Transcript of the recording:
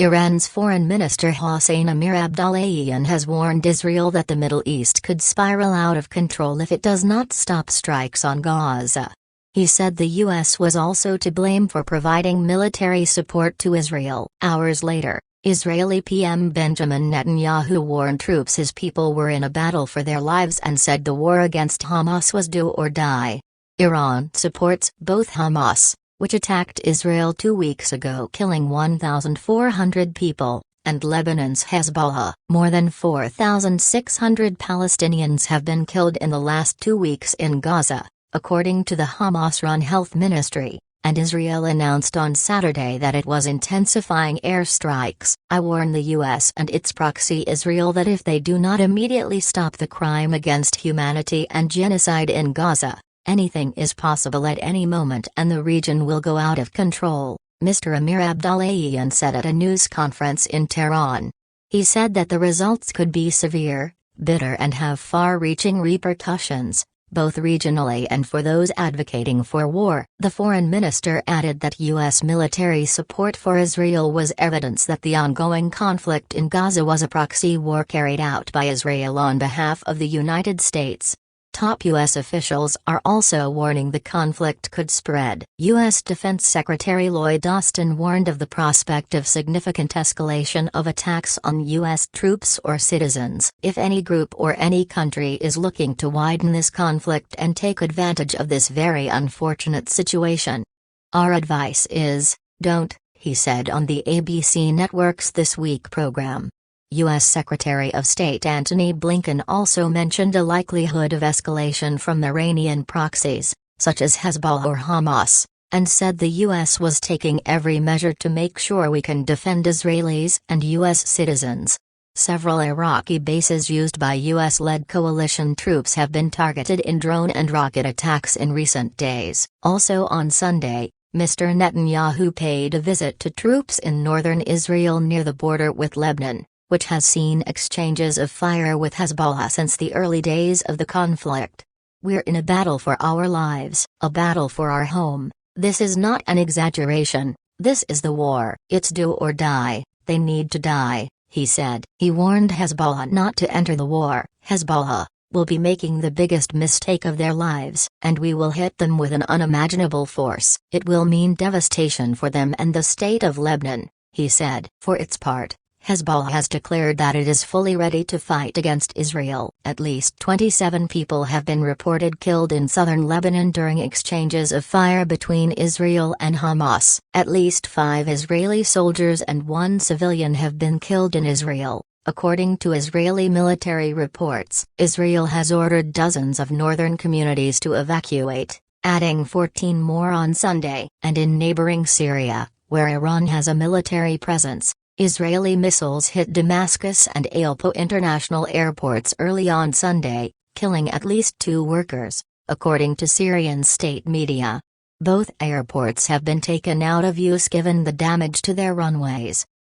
Iran's Foreign Minister Hossein Amir-Abdollahian has warned Israel that the Middle East could spiral out of control if it does not stop strikes on Gaza. He said the U.S. was also to blame for providing military support to Israel. Hours later, Israeli PM Benjamin Netanyahu warned troops his people were in a battle for their lives and said the war against Hamas was do or die. Iran supports both Hamas, which attacked Israel 2 weeks ago killing 1,400 people, and Lebanon's Hezbollah. More than 4,600 Palestinians have been killed in the last 2 weeks in Gaza, according to the Hamas-run health ministry, and Israel announced on Saturday that it was intensifying airstrikes. I warn the U.S. and its proxy Israel that if they do not immediately stop the crime against humanity and genocide in Gaza, anything is possible at any moment and the region will go out of control, Mr. Amir-Abdollahian said at a news conference in Tehran. He said that the results could be severe, bitter and have far-reaching repercussions, both regionally and for those advocating for war. The foreign minister added that U.S. military support for Israel was evidence that the ongoing conflict in Gaza was a proxy war carried out by Israel on behalf of the United States. Top U.S. officials are also warning the conflict could spread. U.S. Defense Secretary Lloyd Austin warned of the prospect of significant escalation of attacks on U.S. troops or citizens. If any group or any country is looking to widen this conflict and take advantage of this very unfortunate situation, our advice is, don't, he said on the ABC Network's This Week program. U.S. Secretary of State Antony Blinken also mentioned a likelihood of escalation from Iranian proxies, such as Hezbollah or Hamas, and said the U.S. was taking every measure to make sure we can defend Israelis and U.S. citizens. Several Iraqi bases used by U.S.-led coalition troops have been targeted in drone and rocket attacks in recent days. Also on Sunday, Mr. Netanyahu paid a visit to troops in northern Israel near the border with Lebanon, which has seen exchanges of fire with Hezbollah since the early days of the conflict. We're in a battle for our lives, a battle for our home. This is not an exaggeration, this is the war. It's do or die, they need to die, he said. He warned Hezbollah not to enter the war. Hezbollah will be making the biggest mistake of their lives, and we will hit them with an unimaginable force. It will mean devastation for them and the state of Lebanon, he said. For its part, Hezbollah has declared that it is fully ready to fight against Israel. At least 27 people have been reported killed in southern Lebanon during exchanges of fire between Israel and Hamas. At least 5 Israeli soldiers and 1 civilian have been killed in Israel, according to Israeli military reports. Israel has ordered dozens of northern communities to evacuate, adding 14 more on Sunday. And in neighboring Syria, where Iran has a military presence, Israeli missiles hit Damascus and Aleppo international airports early on Sunday, killing at least 2 workers, according to Syrian state media. Both airports have been taken out of use given the damage to their runways.